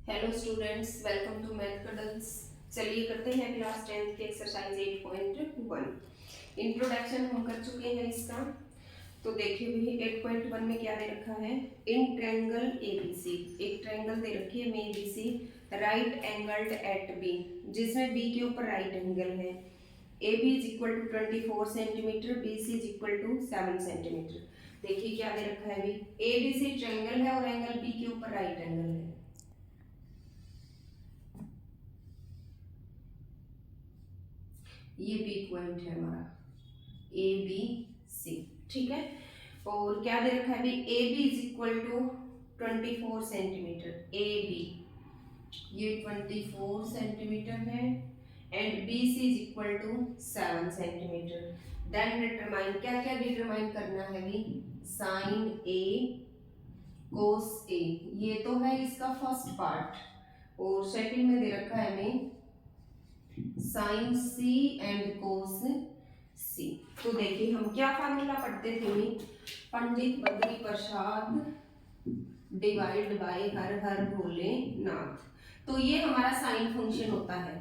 Hello students, welcome to math cuddles. चलिए करते हैं क्लास 10th की एक्सरसाइज 8.1। इंट्रोडक्शन हम कर चुके हैं इसका। तो देखिए भी 8.1 में क्या दे रखा है। इन ट्रायंगल एबीसी, एक ट्रायंगल दे रखी है में ABC right angled at B, जिसमें बी के ऊपर राइट एंगल है। A B is equal to 24 centimetre, B C is equal to 7 centimetre. देखिए क्या दे रखा है। अभी ए बी सी ट्रायंगल है और एंगल बी के ऊपर राइट एंगल है। ये बी पॉइंट है हमारा, ए बी सी। ठीक है। और क्या दे रखा है अभी, A B is equal to 24 centimetre. A B ये 24 सेंटीमीटर है and B C is equal to 7 centimetre. Then determine, क्या क्या डिटरमाइन करना है अभी, साइन ए कोस ए, ये तो है इसका फर्स्ट पार्ट। और सेकंड में दे रखा है हमें साइन सी एंड कोस सी। तो देखिए हम क्या फार्मूला पढ़ते थे, पंडित बद्री प्रसाद डिवाइड बाय हर हर भोलेनाथ। तो ये हमारा साइन फंक्शन होता है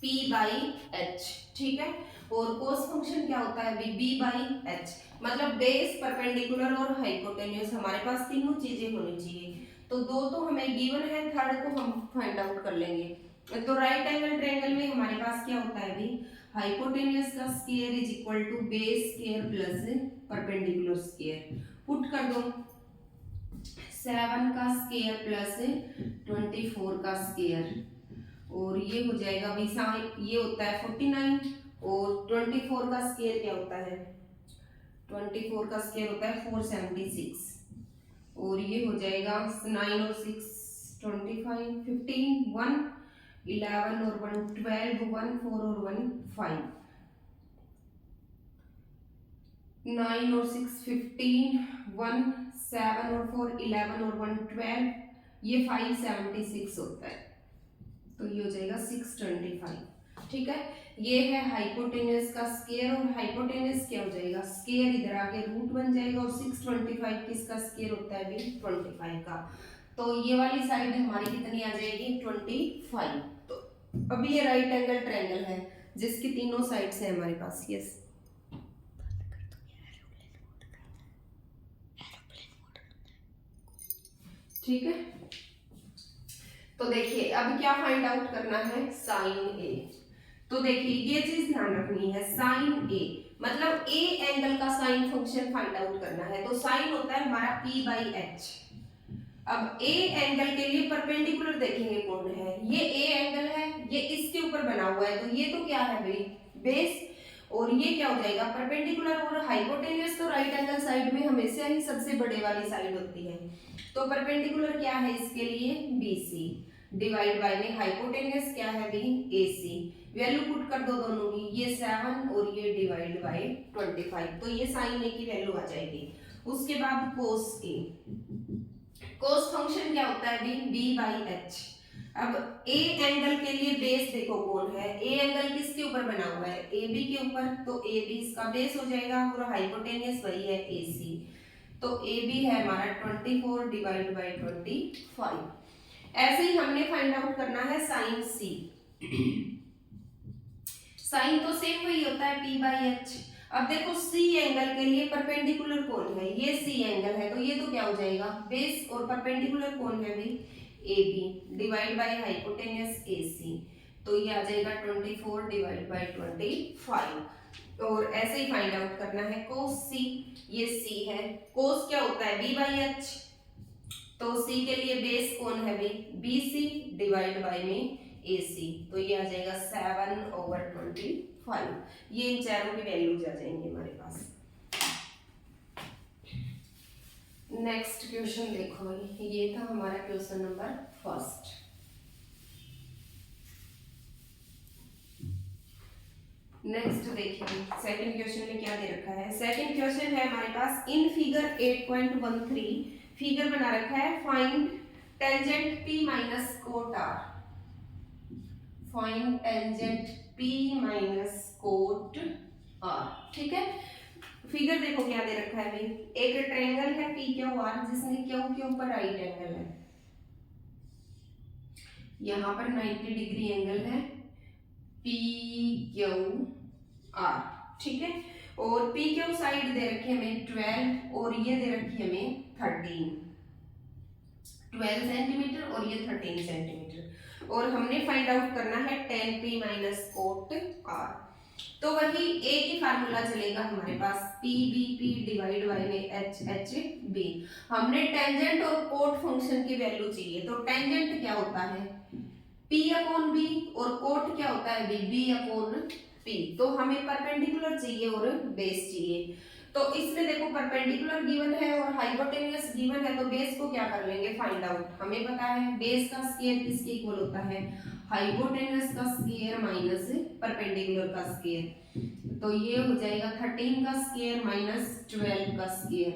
p बाई एच। ठीक है। और कोस फंक्शन क्या होता है अभी, b बाई एच। मतलब बेस, परपेंडिकुलर और हाइपोटेन्यूज, हमारे पास तीनों चीजें होनी चाहिए। तो दो तो हमें गिवन है, थर्ड को हम फाइंड आउट कर लेंगे। तो राइट एंगल ट्रायंगल में हमारे पास क्या होता है अभी, हाइपोटेन्यूज का square is equal to base square plus perpendicular square. Put कर दो, 7 का स्क्वायर प्लस 24 का स्क्वायर, और ये हो जाएगा अभी ये होता है 49, और 24 का स्क्वायर क्या होता है, 24 का स्क्वायर होता है 476, और ये हो जाएगा 9 और 6 25, 15 1 11 और 1 12, 1 4 और 1 5, 9 और 6 15, 1 7 और 4 11 और 1 12, ये 576 होता है। तो ये हो जाएगा 625। ठीक है। ये है हाइपोटेन्यूज का स्क्वायर, और हाइपोटेन्यूज क्या हो जाएगा, स्क्वायर इधर आके रूट बन जाएगा, और 625 किसका स्क्वायर होता है अभी, 25 का। तो ये वाली साइड हमारी कितनी आ जाएगी, 25। तो अभी ये राइट एंगल ट्रायंगल है जिसकी तीनों साइड्स है हमारे पास। यस, ठीक है। तो देखिए अब क्या फाइंड आउट करना है, साइन ए। तो देखिए ये चीज ध्यान रखनी है, साइन ए मतलब ए एंगल का साइन फंक्शन फाइंड आउट करना है। तो साइन होता है हमारा p बाई एच। अब ए एंगल के लिए परपेंडिकुलर देखेंगे कौन है, ये ए एंगल है, ये इसके ऊपर बना हुआ है, तो ये तो क्या है भाई, बेस। और ये क्या हो जाएगा, परपेंडिकुलर। और हाइपोटेन्यूज तो राइट एंगल साइड में हमेशा ही सबसे बड़े वाली साइड होती है। तो परपेंडिकुलर क्या है इसके लिए, BC डिवाइड बाय में हाइपोटेन्यूज क्या है भी, AC। वैल्यू पुट कर दो दोनों की, ये 7 और ये डिवाइड बाय 25, तो ये साइन ए की वैल्यू आ जाएगी। उसके बाद कोस ए, कोस फंक्शन क्या होता है भी, b बाई एच। अब ए एंगल के लिए बेस देखो कौन है, ए एंगल किसके ऊपर बना हुआ है, ए बी के ऊपर, तो ए बी इसका बेस हो जाएगा, और हाइपोटेन्यूज वही है AC। तो ए बी है हमारा 24 डिवाइड बाई 25। ऐसे ही हमने फाइंड आउट करना है साइन सी। साइन तो सेम वही होता है p बाई एच। अब देखो सी एंगल के लिए परपेंडिकुलर कौन है, ये सी एंगल है, तो ये तो क्या हो जाएगा, बेस, और परपेंडिकुलर कौन है भी, A B divide by hypotenuse AC। तो ये आ जाएगा 24 डिवाइड बाई 25। और ऐसे ही फाइंड आउट करना है कोस सी, ये सी है, कोस क्या होता है b बाई एच। तो सी के लिए बेस कौन है भी, BC डिवाइड बाई में AC। तो ये आ जाएगा 7/25। ये इन चारों की वैल्यूज आ जाएंगे हमारे पास। नेक्स्ट क्वेश्चन देखो, ये था हमारा क्वेश्चन नंबर फर्स्ट। नेक्स्ट देखिए सेकंड क्वेश्चन में क्या दे रखा है। सेकंड क्वेश्चन है हमारे पास, इन फिगर 8.13 फिगर बना रखा है, find tangent P minus cot R। Find tangent P minus cot R। ठीक है। फिगर देखो क्या दे रखा है भाई, एक ट्रायंगल है PQR जिसमें Q के ऊपर राइट एंगल है। यहाँ पर 90 डिग्री एंगल है पी क्यू आर, ठीक है। और पी क्यू साइड दे रखी है हमें 12 और ये दे रखी है हमें 12 सेंटीमीटर और ये 13 सेंटीमीटर। और हमने फाइंड आउट करना है tan p minus cot r। तो वही एक ही फार्मूला चलेगा हमारे पास, P B P divide by में एच एच बी। हमने टेंजेंट और कोट फंक्शन की वैल्यू चाहिए, तो टेंजेंट क्या होता है p अपॉन बी और कोट क्या होता है बी अपॉन p। तो हमें परपेंडिकुलर चाहिए और बेस चाहिए। तो इसमें देखो परपेंडिकुलर गिवन है और हाइपोटेन्यूस गिवन है, तो बेस को क्या कर लेंगे फाइंड आउट। हमें पता है बेस का स्क्वायर किसके इक्वल होता है, हाइपोटेन्यूस का स्क्वायर माइनस परपेंडिकुलर का स्क्वायर। तो ये हो जाएगा 13 का स्क्वायर माइनस 12 का स्क्वायर।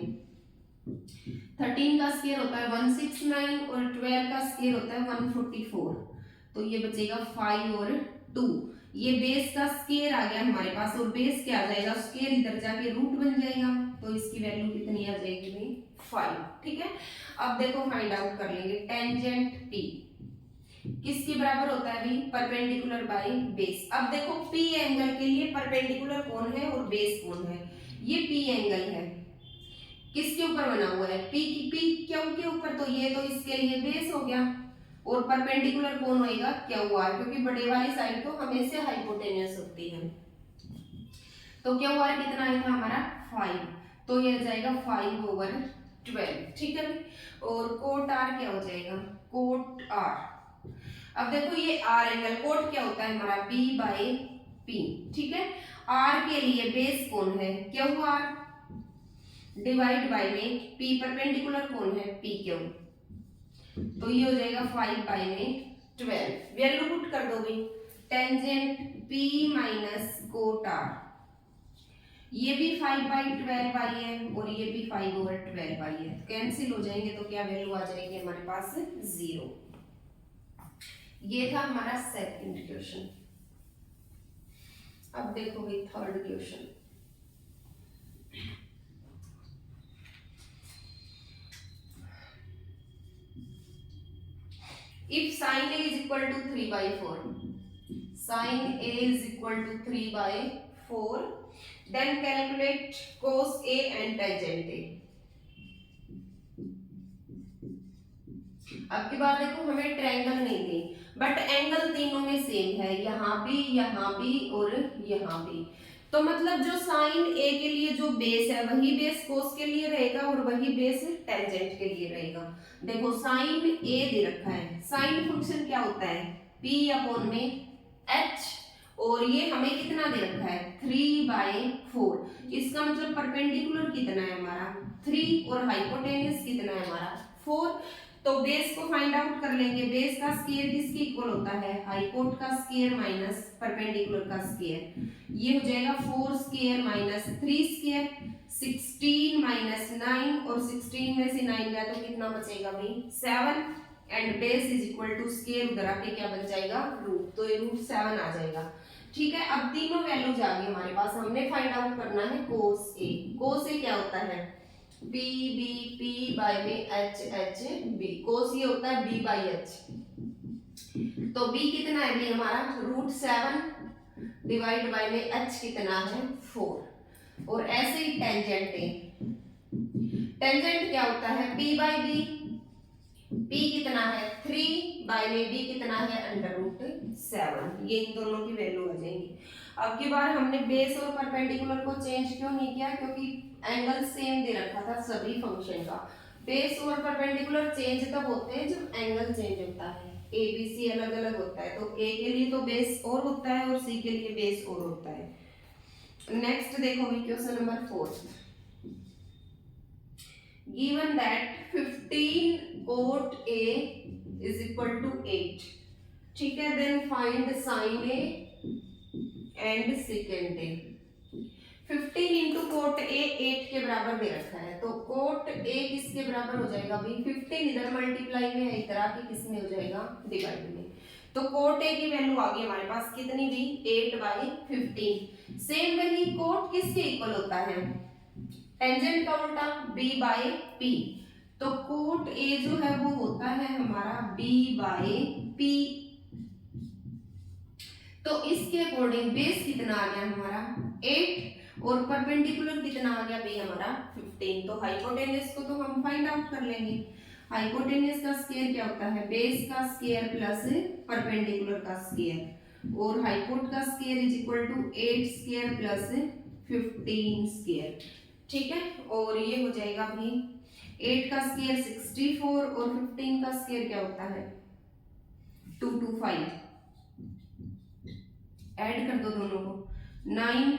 13 का स्क्वायर होता है 169 और 12 का स्क्वायर होता है 144। तो ये बचेगा 5 और 2। ये बेस का स्क्वायर आ गया हमारे पास, और बेस क्या आ जाएगा, स्क्वायर इधर जाके रूट बन जाएगा। तो इसकी वैल्यू कितनी आ जाएगी भाई 5, ठीक है। अब देखो फाइंड आउट कर लेंगे टेंजेंट p किसके बराबर होता है भाई, परपेंडिकुलर बाय बेस। अब देखो p एंगल के लिए परपेंडिकुलर कौन है और बेस कौन है, ये p एंगल है किसके ऊपर बना हुआ है, p क्यों के ऊपर, तो ये तो इसके लिए बेस हो गया। और परपेंडिकुलर कौन होएगा क्यू आर, क्योंकि बड़े वाली साइड तो हमेशा हाइपोटेन्यूस होती है। तो क्यू आर कितना आया था हमारा 5, तो ये जाएगा 5/12, ठीक है। और कोट आर क्या हो जाएगा, कोट आर। अब देखो ये आर एंगल, कोट क्या होता है हमारा b बाई p, ठीक है। आर के लिए बेस कौन है क्यू आर, डिवाइड बाई में p परपेंडिकुलर कौन है p क्यू। तो ये हो जाएगा 5/12। वैल्यू पुट कर दो भाई, tangent p minus cot r, ये भी 5/12 आई है और ये भी 5/12 आई है। कैंसिल हो जाएंगे तो क्या वैल्यू आ जाएगी हमारे पास 0। ये था हमारा सेकंड क्वेश्चन। अब देखो भाई third question. If sin A is equal to 3/4, sin A is equal to 3/4, then calculate cos A and tangent A। अब की बात देखो हमें ट्रायंगल नहीं दी, बट एंगल तीनों में सेम है, यहाँ भी और यहाँ भी। तो मतलब जो साइन ए के लिए जो बेस है वही बेस कोस के लिए रहेगा और वही बेस टेंजेंट के लिए रहेगा। देखो साइन ए दे रखा है, साइन फंक्शन क्या होता है p अपॉन में h, और ये हमें कितना दे रखा है 3/4। इसका मतलब परपेंडिकुलर कितना है हमारा 3 और हाइपोटेन्यूस कितना है हमारा 4। तो बेस को फाइंड आउट कर लेंगे। बेस का स्क्वायर किसके इक्वल होता है, हाइपोट का स्क्वायर माइनस परपेंडिकुलर का स्क्वायर। ये हो जाएगा 4 स्क्वायर माइनस 3 स्क्वायर, 16 माइनस 9, और 16 में से 9 गया तो कितना बचेगा भाई 7, and base is equal to square उधर आके क्या बन जाएगा रूट, तो ये रूट 7 आ जाएगा, ठीक है। अब तीनों वैल्यूज आ गई हमारे पास, हमने फाइंड आउट करना है कोस ए। कोस ए क्या होता है b b p बाय में h h b, कोस ये होता है b बाई h। तो b कितना है भी हमारा √7 डिवाइड बाय में h कितना है 4। और ऐसे ही टेंजेंट है, टेंजेंट क्या होता है p बाई b, p कितना है 3 बाय में b कितना है √7। ये इन दोनों की वैल्यू आ जाएंगी। अब की बार हमने बेस और परपेंडिकुलर को चेंज क्यों नहीं किया, क्योंकि एंगल सेम दे रखा था सभी फंक्शन का। बेस और परपेंडिकुलर चेंज तब होते हैं जब एंगल चेंज होता है, ए बी सी अलग अलग होता है। तो ए के लिए तो बेस और होता है और सी के लिए बेस और होता है। नेक्स्ट देखो भी question number 4। Given that 15 cot A is equal to 8, ठीक है। Then find sin A and second A। 15 into cot A 8 के बराबर दे रखा है, तो कोट ए किसके बराबर हो जाएगा भाई 15 इधर मल्टीप्लाई में है, इधर आके किस में हो जाएगा डिवाइड में। तो कोट ए की वैल्यू आ गई हमारे पास कितनी भी 8/15। सेम वही कोट किसके इक्वल होता है टेंजेंट का उल्टा b बाई p। तो कोट ए जो है वो होता है हमारा b बाय p। तो इसके अकॉर्डिंग बेस कितना आ गया हमारा 8 और परपेंडिकुलर कितना आ गया भाई हमारा 15। तो हाइपोटेन्यूज को तो हम फाइंड आउट कर लेंगे। हाइपोटेन्यूज का स्क्वायर क्या होता है, बेस का स्क्वायर प्लस परपेंडिकुलर का स्क्वायर, और हाइपोट का square is equal to 8 square plus 15 square. ठीक है, और ये हो जाएगा भी 8 का स्क्वायर 64 और 15 का स्क्वायर क्या होता है 225। ऐड कर दो दोनों को, 9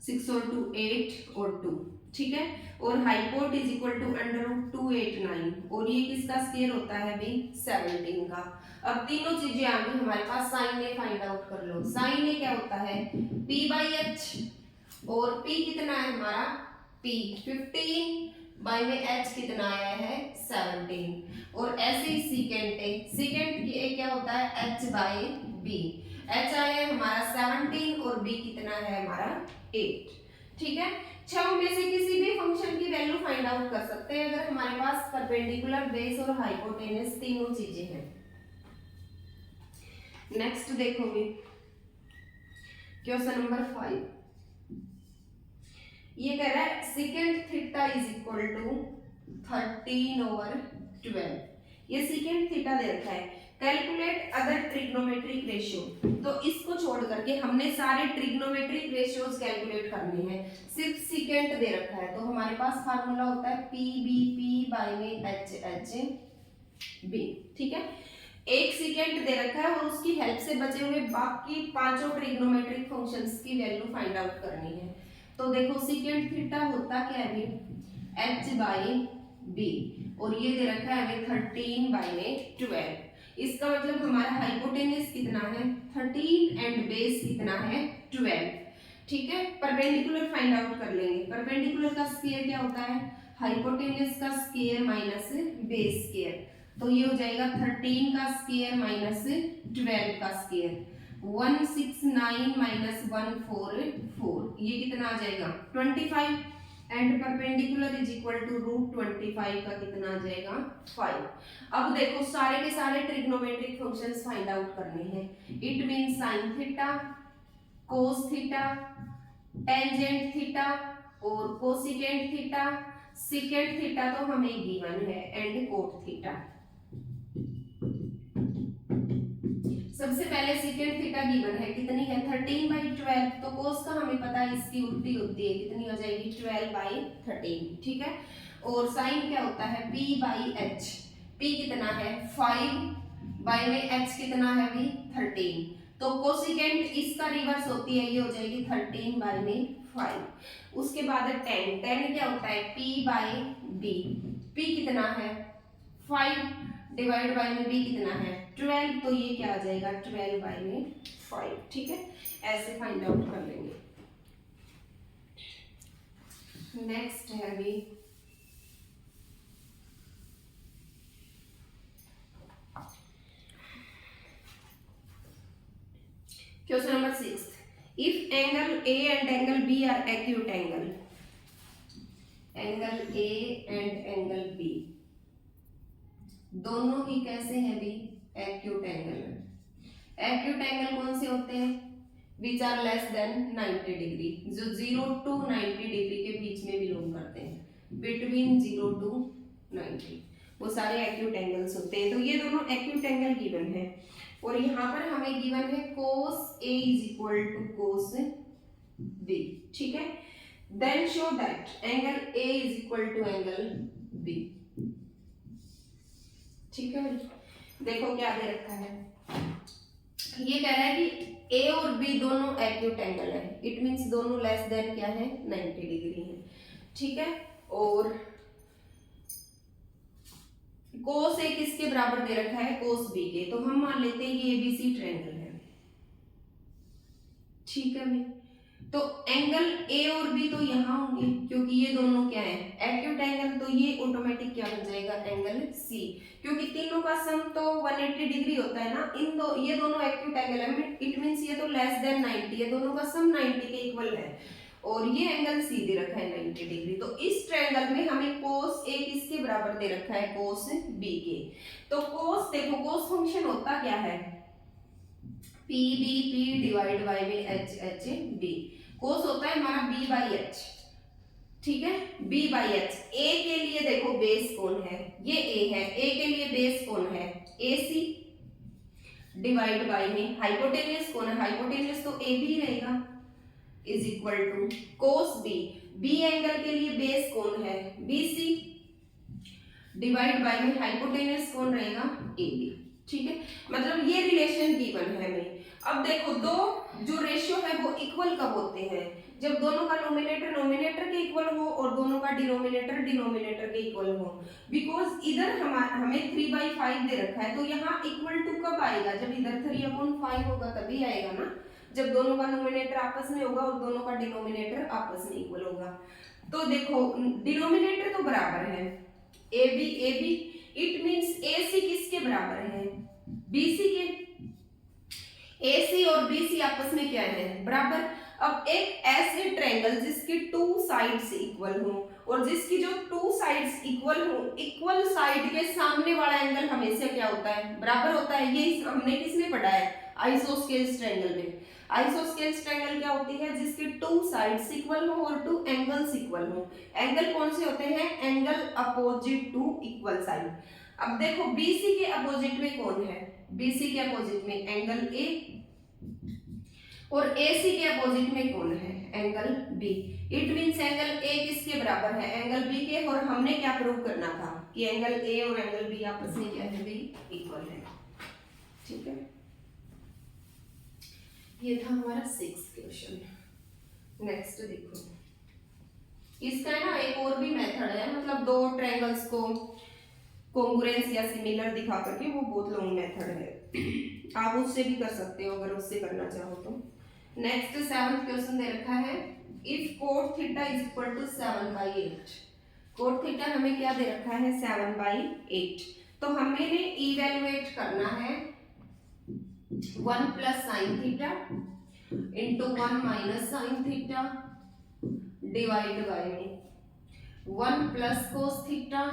6 और 2 8 और 2। ठीक है, और hypot is equal to under root 289, और ये किसका स्क्वायर होता है भाई 17 का। अब तीनों चीजें आ गई हमारे पास, साइन ए फाइंड आउट कर लो। साइन ए क्या होता है p बाई एच, और p कितना है हमारा p 15 बाई में h कितना आया है 17, और ऐसे ही सीकेंट ए, सीकेंट ए क्या होता है h बाई b, h आया है हमारा 17 और b कितना है हमारा 8। ठीक है, छह में से किसी भी फंक्शन की वैल्यू फाइंड आउट कर सकते हैं अगर हमारे पास परपेंडिकुलर, बेस और हाइपोटेनस तीनों चीजें हैं। नेक्स्ट देखोगे क्वेश्चन नंबर 5, ये कह रहा है second theta is equal to 13/12। ये सेकेंड थीटा दे रखा है, कैलकुलेट अदर ट्रिग्नोमेट्रिक रेशियो। तो इसको छोड़ करके हमने सारे ट्रिग्नोमेट्रिक रेशियोज कैलकुलेट करने हैं, सिर्फ सेकेंड दे रखा है। तो हमारे पास फार्मूला होता है पी बी पी बाई में एच एच बी। ठीक है, एक सेकेंड दे रखा है और उसकी हेल्प से बचे हुए बाकी पांचों ट्रिग्नोमेट्रिक फंक्शंस की वैल्यू फाइंड आउट करनी है। तो देखो सेकेंड थीटा होता क्या है एच बाई बी, और ये दे रखा है हमें 13 बाई में 12। इसका मतलब हमारा हाइपोटेनस कितना है 13 एंड बेस कितना है 12। ठीक है, परपेंडिकुलर फाइंड आउट कर लेंगे। परपेंडिकुलर का स्क्वायर क्या होता है हाइपोटेनस का स्क्वायर माइनस बेस स्क्वायर। तो ये हो जाएगा 13 का स्क्वायर माइनस 12 का स्क्वायर, 169 माइनस 144, ये कितना आ जाएगा 25, and perpendicular is equal to root 25 का कितना आ जाएगा 5। अब देखो सारे के सारे ट्रिग्नोमेट्रिक फंक्शंस फाइंड आउट करने हैं। It mean sine theta, cos theta, tangent theta और कोसिकेंट थीटा। सिकेंट थीटा तो हमें गिवन है, एंड कोट थीटा। सबसे पहले सेकेंड थीटा गिवन है, कितनी है 13 बाई 12। तो कोस का हमें पता है इसकी उल्टी होती है, कितनी हो जाएगी 12 बाई 13। ठीक है, और साइन क्या होता है p बाई एच, p कितना है 5 बाई में h कितना है भी 13। तो कोसिकेंट इसका रिवर्स होती है, ये हो जाएगी 13 बाई में 5। उसके बाद टेन, टेन क्या होता है p बाई b, p कितना है 5 डिवाइड बाई में b कितना है 12, तो ये क्या आ जाएगा 12 बाई में 5। ठीक है, ऐसे फाइंड आउट कर लेंगे। नेक्स्ट है अभी question number 6, if angle A and angle B are acute angle, angle A and angle B दोनों ही कैसे हैं भी एक्यूट एंगल। एक्यूट एंगल कौन से होते हैं which are less than 90 degree, जो 0 to 90 डिग्री के बीच में बिलोंग करते हैं, बिटवीन 0 to 90, वो सारे एक्यूट एंगल्स होते हैं। तो ये दोनों एक्यूट एंगल गिवन है, और यहाँ पर हमें गिवन है cos A is equal to cos B। ठीक है, then show that angle A is equal to angle B। ठीक है, देखो क्या दे रखा है, ये कह रहा है कि A और B दोनों एक्यूट एंगल है, इट मींस दोनों लेस देन क्या है 90 डिग्री है। ठीक है, और cos A किसके बराबर दे रखा है cos B के, तो हम मान लेते हैं ये ABC ट्रायंगल है। ठीक है भाई, तो एंगल A और B तो यहाँ होंगे क्योंकि ये दोनों क्या है एक्यूट एंगल, तो ये ऑटोमेटिक क्या बन जाएगा एंगल C, क्योंकि तीनों का सम तो 180 डिग्री होता है ना। इन ये दोनों एक्यूट एंगल है, इट मींस ये तो लेस देन 90 है, दोनों का सम 90 के इक्वल है। और ये एंगल सी दे रखा है 90 डिग्री। तो इस ट्रायंगल में हमें कोस ए किसके बराबर दे रखा है, कोस बी के। तो कोस देखो, कोस फंक्शन होता क्या है, P B P divide by में एच एच बी। कोस होता है हमारा बी बाई एच, ठीक है, बी बाई एच। ए के लिए देखो बेस कौन है, ये ए है, ए के लिए बेस कौन है, ए सी डिवाइड बाय में हाइपोटेन्यूस कौन है, हाइपोटेन्यूस तो ए बी रहेगा, is equal to cos B, B angle के लिए बेस कौन है, बी सी डिवाइड बाय में हाइपोटेन्यूस कौन रहेगा, ए बी। ठीक है, मतलब ये रिलेशन गिवन है हमें। अब देखो दो जो रेशियो है वो इक्वल कब होते हैं, जब दोनों का नोमिनेटर नोमिनेटर के इक्वल हो और दोनों का डिनोमिनेटर डिनोमिनेटर के इक्वल हो। बिकॉज इधर हमें 3/5 दे रखा है, तो यहाँ इक्वल टू कब आएगा, जब इधर 3/5 होगा तभी आएगा ना, जब दोनों का नोमिनेटर आपस में होगा और दोनों का डिनोमिनेटर आपस में इक्वल होगा। तो देखो डिनोमिनेटर तो बराबर है, ए बी, इट मींस ए सी किसके बराबर है, बी सी के। ए सी और बी सी आपस में क्या है, बराबर। अब एक ऐसे ट्रायंगल जिसकी टू साइड्स इक्वल हो और जिसकी जो टू साइड्स इक्वल हो, इक्वल साइड के सामने वाला एंगल हमेशा क्या होता है, बराबर होता है। ये हमने किसमें पढ़ा है, आइसोस्केल्स ट्रायंगल में। आइसोस्केल्स ट्रायंगल क्या होती है, जिसके टू साइड्स इक्वल हो और टू एंगल्स इक्वल हो। एंगल कौन से होते हैं, angle opposite to equal side. अब देखो बीसी के अपोजिट में कौन है, बीसी के अपोजिट में एंगल ए, और एसी के अपोजिट में कौन है, angle B. It means angle A किसके बराबर है, एंगल बी के। और हमने क्या प्रूव करना था कि एंगल ए और एंगल बी आपस में क्या है, बी इक्वल है। ठीक है, ये था हमारा 6th क्वेश्चन। नेक्स्ट देखो, इसका है ना एक और भी मेथड है, मतलब दो ट्रायंगल्स को कॉन्ग्रुएंस या सिमिलर दिखा करके, वो बहुत लॉन्ग मेथड है, आप उससे भी कर सकते हो अगर उससे करना चाहो तो। नेक्स्ट 7th क्वेश्चन दे रखा है, if cot theta is equal to 7/8। Cot theta हमें क्या दे रखा है, 7/8। तो हमें इवेलुएट करना है 1 plus sine theta into 1 minus sine theta divide by में 1 plus cos theta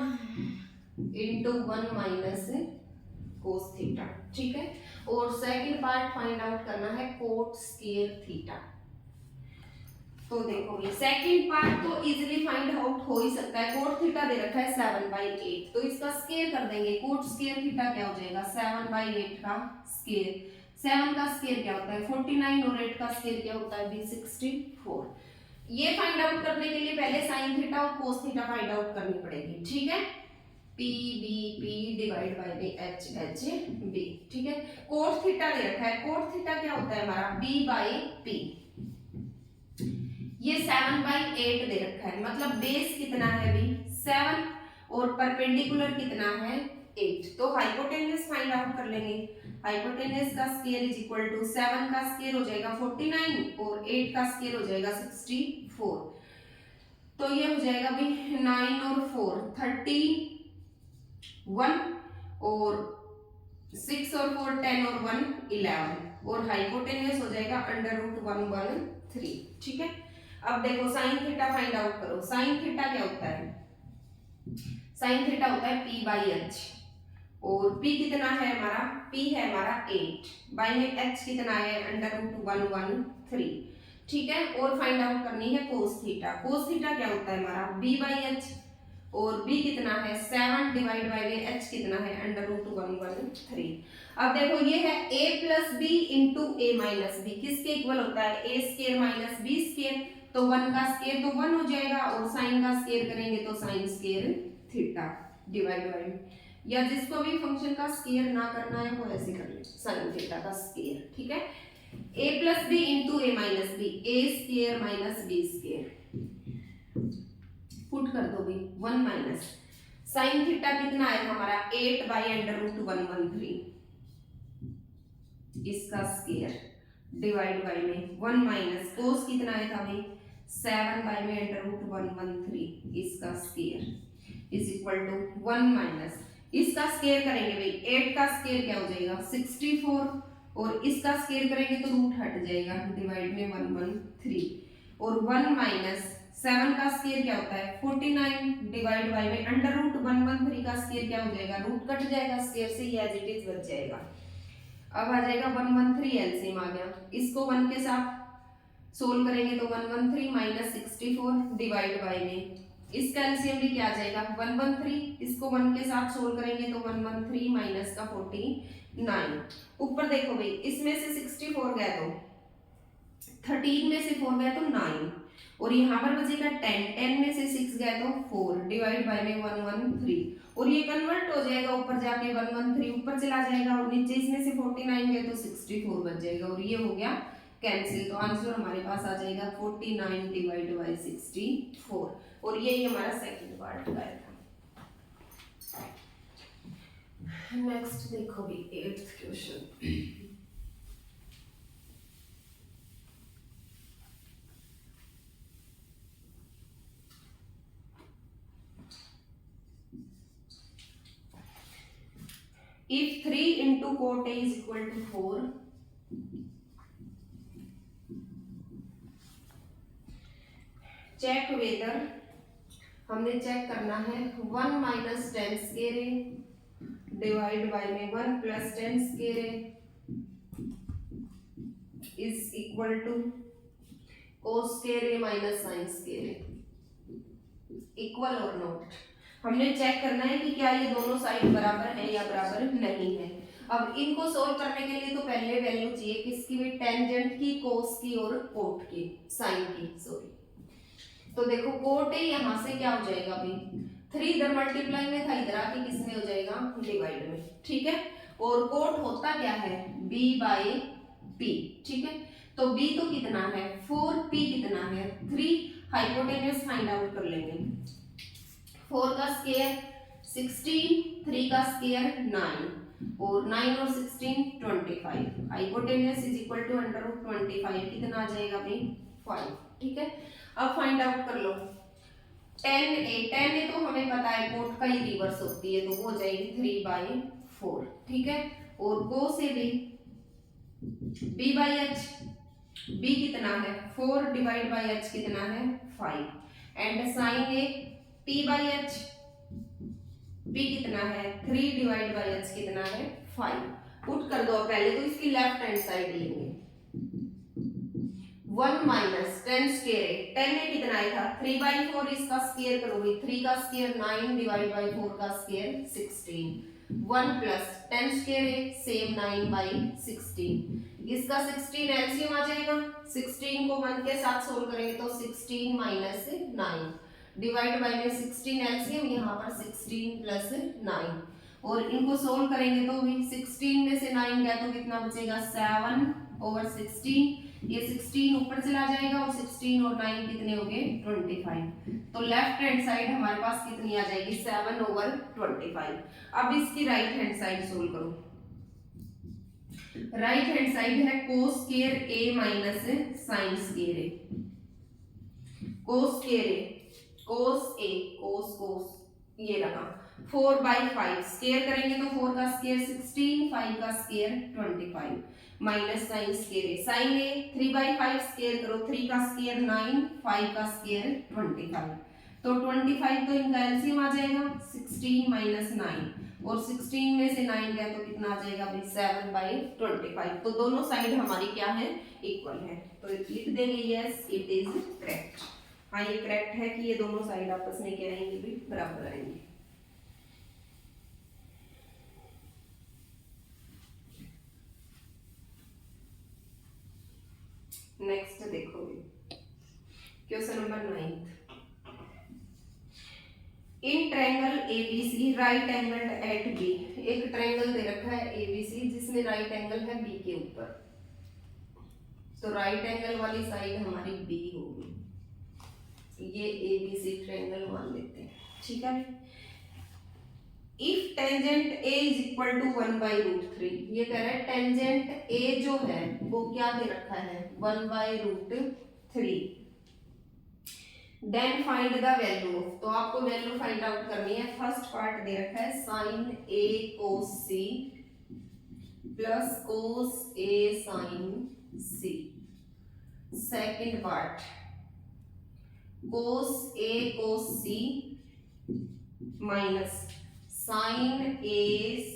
into 1 minus cos theta. ठीक है, और सेकंड पार्ट फाइंड आउट करना है कोट स्क्वायर थीटा। तो देखो ये सेकंड पार्ट तो इजीली फाइंड आउट हो ही सकता है। कोट थीटा दे रखा है 7/8, तो इसका स्क्वायर कर देंगे। कोट स्क्वायर थीटा क्या हो जाएगा, 7/8 का स्क्वायर। 7 का स्क्वायर क्या होता है 49, और 8 का स्क्वायर क्या होता है 64। ये फाइंड आउट करने के लिए पहले साइन थीटा और कोस थीटा फाइंड आउट करनी पड़ेगी। ठीक है, P B P divide by में एच एच बी। ठीक है, कोट थीटा दे रखा है, कोट थीटा क्या होता है हमारा बी बाई पी। ये 7/8 दे रखा है, मतलब बेस कितना है भी 7 और परपेंडिकुलर कितना है 8। तो हाइपोटेन्यूस फाइंड आउट कर लेंगे। हाइपोटेन्यूस का स्क्वायर इज इक्वल टू 7 का स्क्वायर हो जाएगा 49 और 8 का स्क्वायर हो जाएगा 64। तो ये हो जाएगा भी 9 और 4 13, 1 और 6 और 4 10 और 1 11, और हाइपोटेन्यूस हो जाएगा √113। ठीक है, अब देखो साइन थीटा फाइंड आउट करो। साइन थीटा क्या होता है, साइन थीटा होता है p बाई एच, और p कितना है हमारा, p है हमारा 8 बाई में h कितना है √113। ठीक है, और फाइंड आउट करनी है कोस थीटा। कोस थीटा क्या होता है हमारा b बाई एच, और b कितना है 7 डिवाइड बाय में h कितना है √113। अब देखो ये है a plus B into A minus B, किसके इक्वल होता है a square minus b square. तो 1 का स्क्वायर तो 1 हो जाएगा, और साइन का स्क्वायर करेंगे तो sine square theta divide by, या जिसको भी फंक्शन का स्क्वायर ना करना है वो ऐसे कर ले, साइन थीटा का स्क्वायर। ठीक है, a plus B into A minus B, a square minus b square put कर दो भी 1 माइनस साइन थीटा कितना है हमारा 8 बाई √113, इसका स्क्वायर डिवाइड बाय में 1 माइनस कोस कितना है था भाई 7 बाई में √113, इसका square is equal to 1 minus इसका स्क्वायर करेंगे भाई 8 का स्क्वायर क्या हो जाएगा 64, और इसका स्क्वायर करेंगे तो रूट हट जाएगा डिवाइड में 113, और 1 माइनस 7 का स्क्वायर क्या होता है 49 डिवाइड बाय में अंडर रूट 113 का स्क्वायर क्या हो जाएगा रूट कट जाएगा स्क्वायर से ये एज इट इज बच जाएगा। अब आ जाएगा 113 एलसीएम आ गया, इसको 1 के साथ सोल्व करेंगे तो 113 माइनस 64 डिवाइड बाय में इसका एलसीएम भी क्या आ जाएगा 113, इसको 1 के साथ सोल्व करेंगे तो 113 माइनस का 49। ऊपर देखो भाई इसमें से 64 गया तो 13 में से 4 गया तो 9 और यहाँ पर बचेगा 10, 10 में से 6 गया तो 4 डिवाइड बाय में 113 और ये कन्वर्ट हो जाएगा ऊपर जाके 113 ऊपर चला जाएगा और नीचे इसमें से 49 गए तो 64 बच जाएगा और ये हो गया कैंसिल। तो आंसर हमारे पास आ जाएगा 49 डिवाइड बाय 64 और यही हमारा सेकंड पार्ट का था। नेक्स्ट देखो भी 8th question. If 3 into cot A is equal to 4, check whether हमने चेक करना है 1 minus 10 square A divide by में 1 plus 10 square A is equal to cos square A minus sin square A equal और not. हमने check करना है कि क्या ये दोनों साइड बराबर है या बराबर नहीं है। अब इनको सोल्व करने के लिए तो पहले वैल्यू चाहिए किसकी भी टेंजेंट की कोस की और कोट की साइन की सॉरी। तो देखो कोट है यहाँ से क्या हो जाएगा भाई 3 इधर मल्टीप्लाई में था इधर आके किस में हो जाएगा डिवाइड में ठीक है। और कोट होता क्या है b बाय p ठीक है। तो b तो कितना है 4 p कितना है 3 हाइपोटेन्यूज फाइंड आउट कर लेंगे 4 का स्क्वायर 16 3 का स्क्वायर 9 और 9 और 16 25 hypotenuse is equal to under root 25 कितना आ जाएगा भाई 5 ठीक है। अब फाइंड आउट कर लो 10a तो हमें पता है कोट का ही रिवर्स होती है तो वो हो जाएगी 3/4 ठीक है। और cos से भी b/h b कितना है 4 डिवाइड बाय h कितना है 5 and sin a p/h p कितना है 3 डिवाइड बाय h कितना है 5 पुट कर दो। पहले तो इसकी लेफ्ट हैंड साइड लेंगे 1 माइनस 10 स्क्वायर 10 में कितना आएगा 3/4 इसका स्क्वायर करोगे 3 का स्क्वायर 9 डिवाइड बाय 4 का स्क्वायर 16 1 प्लस 10 स्क्वायर सेम 9/16 इसका 16 एलसीएम आ जाएगा 16 को 1 के साथ सोल्व करेंगे तो 16 माइनस 9 डिवाइड बाय में 16 एलसीएम यहाँ पर 16 प्लस 9 और इनको सोल्व करेंगे तो भी 16 में से 9 गया तो कितना बचेगा 7/16 ये 16 ऊपर चला जाएगा और 16 और 9 कितने हो गए 25 तो लेफ्ट हैंड साइड हमारे पास कितनी आ जाएगी 7/25। अब इसकी राइट हैंड साइड सोल्व करो। राइट हैंड साइड है cos square a minus sin square a cos square a cos ये रहा 4/5 स्क्वायर करेंगे तो 4 का स्क्वायर 16 5 का square 25 minus sin square sin a 3/5 square करो 3 का स्क्वायर 9 5 का स्क्वायर 25 तो 25 तो इनका एलसीएम आ जाएगा 16 माइनस 9 और 16 में से 9 गया तो कितना आ जाएगा भाई 7/25 तो दोनों साइड हमारी क्या है इक्वल है तो लिख देंगे यस इट इज करेक्ट। हाँ ये करेक्ट है कि ये दोनों साइड आपस में क्या आएंगे भी बराबर आएंगे। नेक्स्ट देखो question number 9 in triangle ABC right angled at B. एक ट्रायंगल दे रखा है एबीसी जिसमें राइट एंगल है बी के ऊपर तो राइट एंगल वाली साइड हमारी बी होगी। ये एबीसी ट्रायंगल मान लेते हैं ठीक है। If tangent A is equal to 1/√3 ये कह रहा है टेंजेंट ए जो है वो क्या दे रखा है 1/√3 देन फाइंड द वैल्यू तो आपको वैल्यू फाइंड आउट करनी है। फर्स्ट पार्ट दे रखा है sin a cos c plus cos a sin c। Second part cos A cos C minus sine A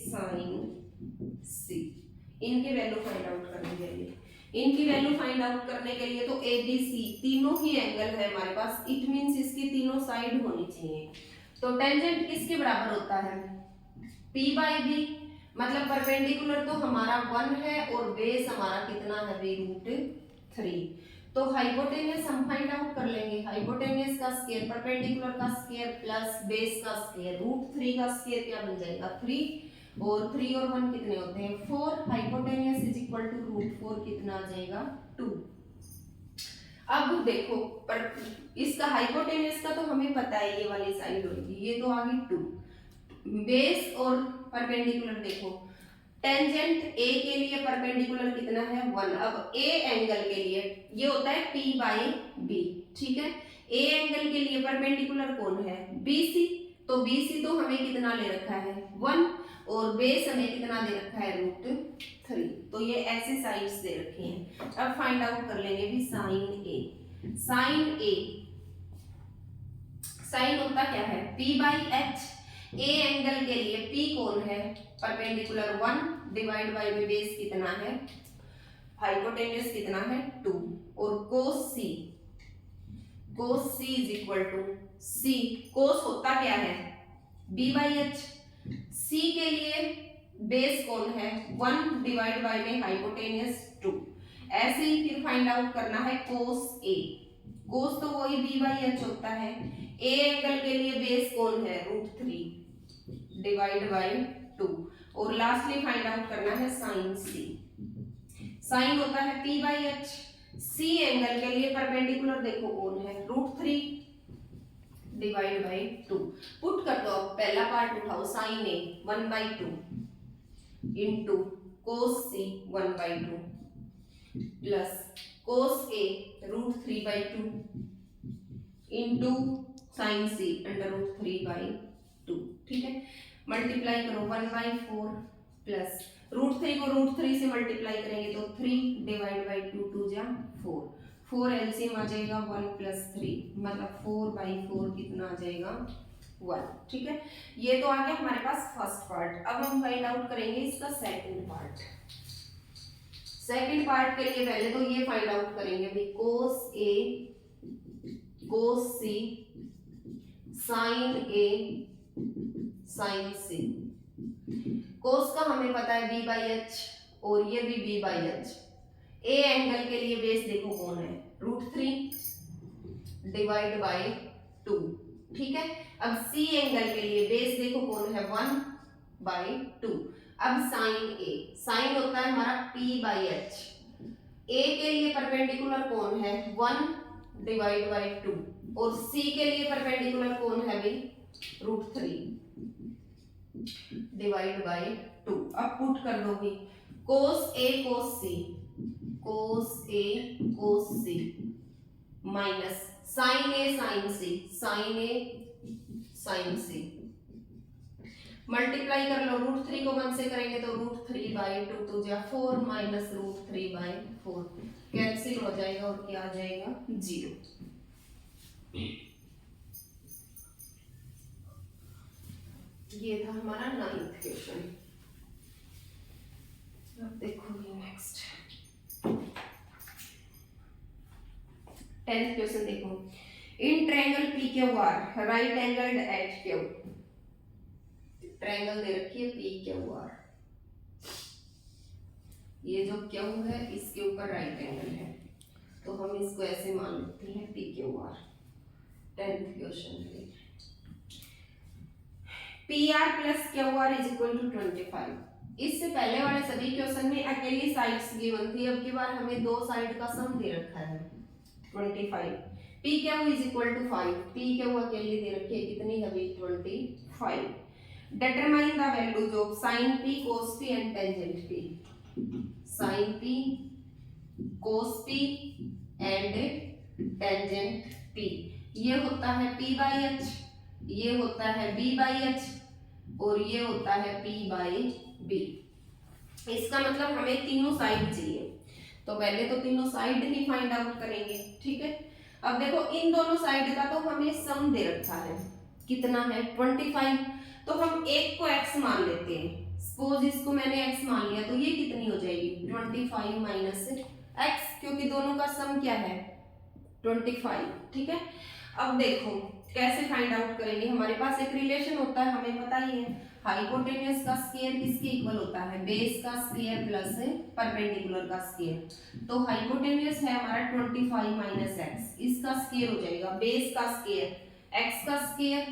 sine C. इनकी वैल्यू फाइंड आउट करने के लिए, इनकी वैल्यू फाइंड आउट करने के लिए तो ए बी सी तीनों ही एंगल है हमारे पास, इट मींस इसकी तीनों साइड होनी चाहिए। तो टेंजेंट किसके बराबर होता है, P बाई बी, मतलब परपेंडिकुलर तो हमारा 1 है और बेस हमारा कितना है बी √3। तो हाइपोटेनियस हम फाइंड आउट कर लेंगे, हाइपोटेनियस का स्क्वायर परपेंडिकुलर का स्क्वायर प्लस बेस का स्क्वायर, √3 का स्क्वायर क्या बन जाएगा 3, और 3 और 1 कितने होते हैं 4, हाइपोटेनियस इज इक्वल टू √4 कितना आ जाएगा 2। अब देखो पर इसका हाइपोटेनियस का तो हमें पता है ये वाली साइड होगी, ये तो आ गई 2। बेस और परपेंडिकुलर देखो, टेंजेंट ए के लिए परपेंडिकुलर कितना है 1। अब ए एंगल के लिए ये होता है P बाई बी, ठीक है। ए एंगल के लिए परपेंडिकुलर कौन है BC, तो BC तो हमें कितना ले रखा है 1 और बेस हमें कितना दे रखा है √3। तो ये ऐसे साइड्स दे रखे हैं। अब फाइंड आउट कर लेंगे भी साइन ए। साइन होता क्या है P by H। A angle के लिए P कौन है परपेंडिकुलर 1 डिवाइड बाई में बेस कितना है, हाइपोटेन्यूस कितना है 2, और cos C is equal to C। Cos होता क्या है B बाई H। C के लिए बेस कौन है 1 डिवाइड बाई में हाइपोटेन्यूस 2। ऐसे ही फिर फाइंड आउट करना है कोस A। कोस तो वही B बाई H होता है। ए एंगल के लिए बेस कौन है √3 डिवाइड बाई 2, और लास्टली फाइंड आउट करना है साइन C। साइन होता है P by H। C angle के लिए परपेंडिकुलर देखो कौन है √3 डिवाइड बाई 2। पुट कर दो, पहला पार्ट उठाओ, sine A 1/2 into cos C 1/2 plus cos A √3/2 into sine C √3/2, ठीक है। मल्टीप्लाई करो 1/4 प्लस √3 को √3 से मल्टीप्लाई करेंगे तो 3 डिवाइड बाई 2 2 जा 4, 4 एलसीएम आ जाएगा 1 प्लस 3, मतलब 4/4 कितना आ जाएगा 1, ठीक है। ये तो आ गया हमारे पास फर्स्ट पार्ट। अब हम फाइंड आउट करेंगे इसका सेकंड पार्ट। सेकंड पार्ट के लिए पहले तो ये फाइंड आउट करेंगे भी cos A cos C sine A sine C। Cos का हमें पता है B बाई H और ये भी B by H। A angle के लिए बेस देखो कौन है √3 डिवाइड बाई 2, ठीक है। अब C एंगल के लिए बेस देखो कौन है 1/2। अब साइन A, साइन होता है हमारा P बाई H। ए के लिए परपेंडिकुलर कौन है 1 डिवाइड बाई 2, और C के लिए परपेंडिकुलर कौन है भी √3 डिवाइड बाई 2। अब पुट कर दोगे cos A cos C, cos A cos C minus sine A sine C, sine A sine C। Multiply कर लो, √3 को 1 से करेंगे तो √3/2 तो जा 4 माइनस √3/4 कैंसिल हो जाएगा और क्या आ जाएगा 0। ये था हमारा 9th क्वेश्चन। अब देखो ये नेक्स्ट 10th क्वेश्चन देखो। In triangle PQR right angled at Q, triangle दे रखी है PQR, ये जो Q है इसके ऊपर राइट एंगल है, तो हम इसको ऐसे मान लेते हैं PQR। 10th क्वेश्चन है PR plus QR is equal to 25। इससे पहले वाले सभी क्वेश्चन में अकेली साइड्स गिवन थी, अब की बार हमें दो साइड का सम दे रखा है 25। PQ is equal to 5, PQ अकेली दे रखी है कितनी है 25। Determine the values of sin P, cos P and tangent P. Sin P, cos P and tangent P. ये होता है P बाई H, ये होता है B बाई H और ये होता है P बाई B। इसका मतलब हमें तीनों साइड चाहिए, तो पहले तो तीनों साइड ही फाइंड आउट करेंगे, ठीक है। अब देखो इन दोनों साइड का तो हमें सम दे रखा है, कितना है 25, तो हम एक को x मान लेते हैं, सपोज इसको मैंने x मान लिया, तो ये कितनी हो जाएगी 25 माइनस x, क्योंकि दोनों का सम क्या है 25, ठीक है। अब देखो कैसे फाइंड आउट करेंगे, हमारे पास एक रिलेशन होता है, हमें पता ही है, हाइपोटेन्यूज का स्क्वायर किसके इक्वल होता है, बेस का स्क्वायर प्लस परपेंडिकुलर का स्क्वायर। तो हाइपोटेन्यूज है हमारा 25 माइनस एक्स, इसका स्क्वायर हो जाएगा बेस का स्क्वायर एक्स का स्क्वायर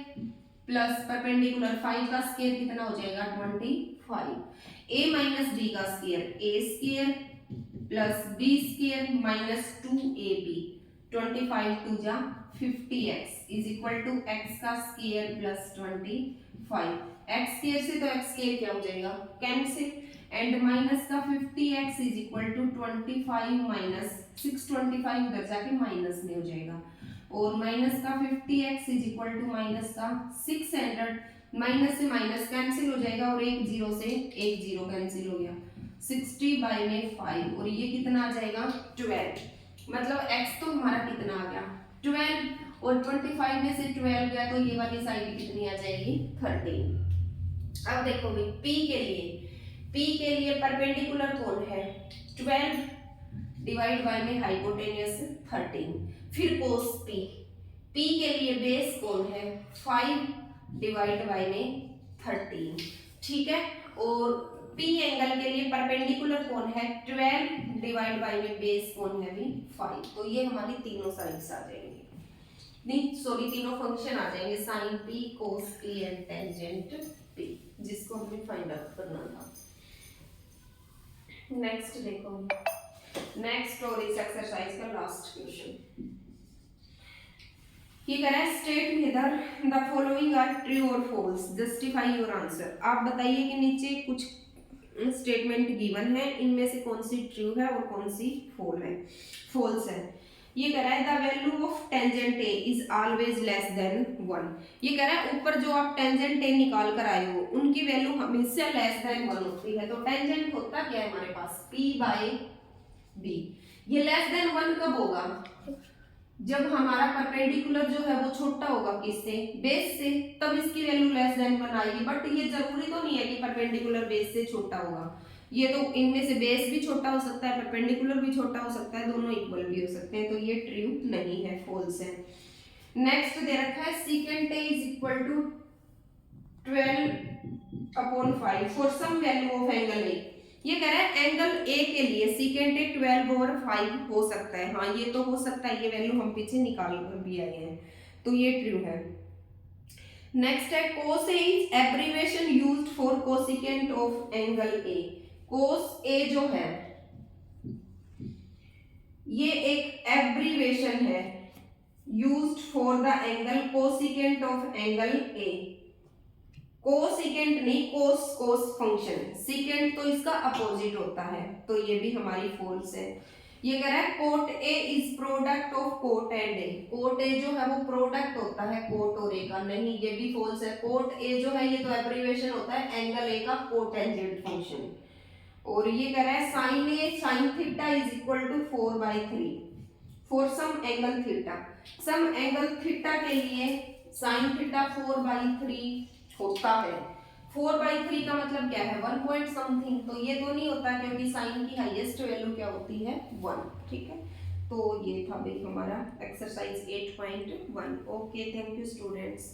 प्लस परपेंडिकुलर 5 का स्क्वायर कितना हो जाएगा 25, a माइनस बी का square a square plus B square minus 2ab, 25 टू जा 50x is equal to x का स्क्वायर प्लस 25, x स्क्वायर से तो x स्क्वायर क्या हो जाएगा कैंसिल, एंड माइनस का 50x is equal to 25 minus 625 उधर जाके माइनस में हो जाएगा, और माइनस का 50x is equal to minus का 600, माइनस से माइनस कैंसिल हो जाएगा और एक जीरो से एक जीरो कैंसिल हो गया, 60 बाई में 5, और ये कितना आ जाएगा 12, मतलब x तो हमारा कितना आ गया 12, और 25 में से 12 गया तो ये वाली साइड कितनी आ जाएगी 13। अब देखो भाई p के लिए परपेंडिकुलर कौन है 12 डिवाइड बाय में हाइपोटेन्यूज 13, फिर cos p के लिए बेस कौन है 5 डिवाइड बाय में 13, ठीक है, और p एंगल के लिए परपेंडिकुलर कौन है 12 डिवाइड बाय में बेस कौन है भी 5, तो ये हमारी तीनों साइड्स आ जाएंगी, नहीं सॉरी तीनों फंक्शन आ जाएंगे, sin p cos p and tangent p, जिसको हमें फाइंड आउट करना था। नेक्स्ट देखो, नेक्स्ट और इस एक्सरसाइज का लास्ट क्वेश्चन, ये कह रहा है स्टेट मेथड द फॉलोइंग आर ट्रू और फॉल्स, जस्टिफाई योर आंसर। आप बताइए कि नीचे कुछ स्टेटमेंट गिवन है, इनमें से कौन सी ट्रू है और कौन सी फॉल्स है। ये कह रहा है the value of tangent A is always less than 1। ये कह रहा है ऊपर जो आप टेंजेंट ए निकाल कर आए हो उनकी वैल्यू हमेशा लेस देन 1 होती है, तो टेंजेंट होता क्या है हमारे पास p बाय b, ये लेस देन 1 कब होगा जब हमारा परपेंडिकुलर जो है वो छोटा होगा किससे बेस से, तब इसकी वैल्यू लेस देन 1 आएगी, बट ये जरूरी तो नहीं है कि परपेंडिकुलर बेस से छोटा होगा, ये तो इनमें से बेस भी छोटा हो सकता है परपेंडिकुलर भी छोटा हो सकता है, दोनों इक्वल भी हो सकते हैं, तो ये ट्रू नहीं है फॉल्स है। नेक्स्ट दे रखा है secant A is equal to 12/5 for some value of angle A. ये कह रहा है एंगल ए के लिए सीकेंट ए 12/5 हो सकता है, हाँ ये तो हो सकता है, ये वैल्यू हम पीछे निकाल कर भी आए हैं, तो ये ट्रू है। नेक्स्ट है cos A is abbreviation used for cosecant of angle A. cos ए जो है ये एक एब्रीविएशन है used for the angle cosecant of angle A, cosecant नहीं कोस फंक्शन, सिकेंट तो इसका अपोजिट होता है, तो ये भी हमारी फॉल्स है। ये कह रहा है cot A is product of cot and A, cot A जो है वो प्रोडक्ट होता है कोट और ए का, नहीं ये भी फॉल्स है, कोट ए जो है ये तो एब्रीविएशन होता है एंगल ए का कोटेंजेंट फंक्शन। और ये कह रहा है sine A sine theta is equal to 4/3 for some angle theta, some angle theta के लिए साइन थीटा 4/3 होता है, 4/3 का मतलब क्या है 1 पॉइंट समथिंग, तो ये तो नहीं होता क्योंकि साइन की हाईएस्ट वैल्यू क्या होती है 1, ठीक है। तो ये था भाई हमारा exercise 8.1। Okay, thank you students.